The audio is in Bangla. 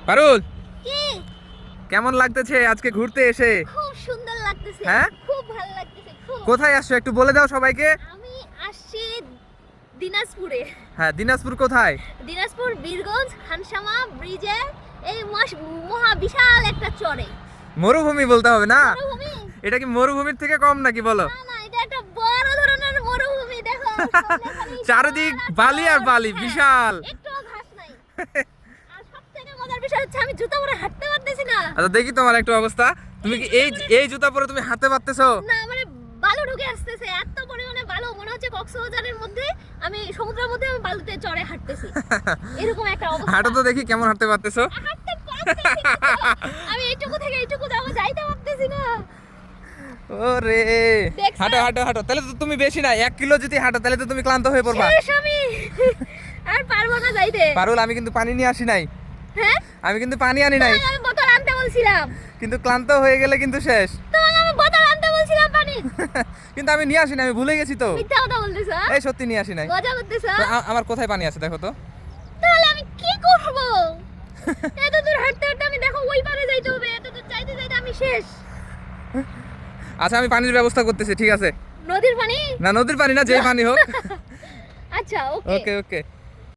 পারুল, কি? কেমন লাগতেছে আজকে ঘুরতে এসে? খুব সুন্দর লাগতেছে। হ্যাঁ? খুব ভালো লাগতেছে খুব। কোথায় আসছো একটু বলে দাও সবাইকে। আমি আসছি দিনাজপুরে। হ্যাঁ, দিনাজপুর কোথায়? দিনাজপুর বীরগঞ্জ খানসামা ব্রিজে এই মহা বিশাল একটা চরে। মরুভূমি বলতে হবে না? মরুভূমি? এটা কি মরুভূমির থেকে কম নাকি বলো? না না, এটা একটা বড় ধরনের মরুভূমি। দেখো সামনে খালি চারিদিক পাহাড় আর বালি আর বালি, হ্যাঁ, বিশাল। একটুও ঘাস নাই। আর সবথেকে মজার বিষয় হচ্ছে আমি জুতা পরে হাঁটতে পারতেছি না। আচ্ছা দেখি তোমার একটু অবস্থা। তুমি কি এই জুতা পরে তুমি হাঁটতে পারতেছো? না মানে বালু ঢুকে আসতেছে, এত পরিমাণে বালু, মনে হচ্ছে কক্সবাজারের মধ্যে আমি সমুদ্রের মধ্যে আমি বালুতে চড়ে হাঁটতেছি, এরকম একটা অবস্থা। হাঁটো তো দেখি কেমন হাঁটতে পারতেছো। হাঁটতে পারতেছি না তো। আমি এইটুকু থেকে এইটুকু যাবো, যাইতে পারতেছি না। ওরে, দেখছো? হাঁটো হাঁটো হাঁটো। তাহলে তো তুমি বেশি না 1 কিলো যদি হাঁটো তাহলে তো তুমি ক্লান্ত হয়ে পড়বা। শেষ আমি আর পারবো না যাইতে। পারুল, আমি কিন্তু পানি নিয়ে আসি নাই। হ্যাঁ, আমি কিন্তু পানি আনি নাই, তোমাকে আমি বোতল আনতে বলছিলাম। কিন্তু ক্লান্ত হয়ে গেলে কিন্তু শেষ। তোমাকে আমি বোতল আনতে বলছিলাম পানি। কিন্তু আমি নিয়ে আসি নাই, আমি ভুলে গেছি তো। মিথ্যা কথা বলতেছো? এই সত্যি নিয়ে আসি নাই। মজা করতেছো? তো আমার কোথায় পানি আছে দেখো তো। তাহলে আমি কি করব? এত দূর হাঁটতে হাঁটতে আমি দেখো ওই পারে যাইতে হবে, এত দূর যাইতে যাইতে আমি শেষ। আচ্ছা, আমি পানির ব্যবস্থা করতেছি, ঠিক আছে? নদীর পানি? না, নদীর পানি না, যেই পানি হোক। আচ্ছা, ওকে। ওকে ওকে।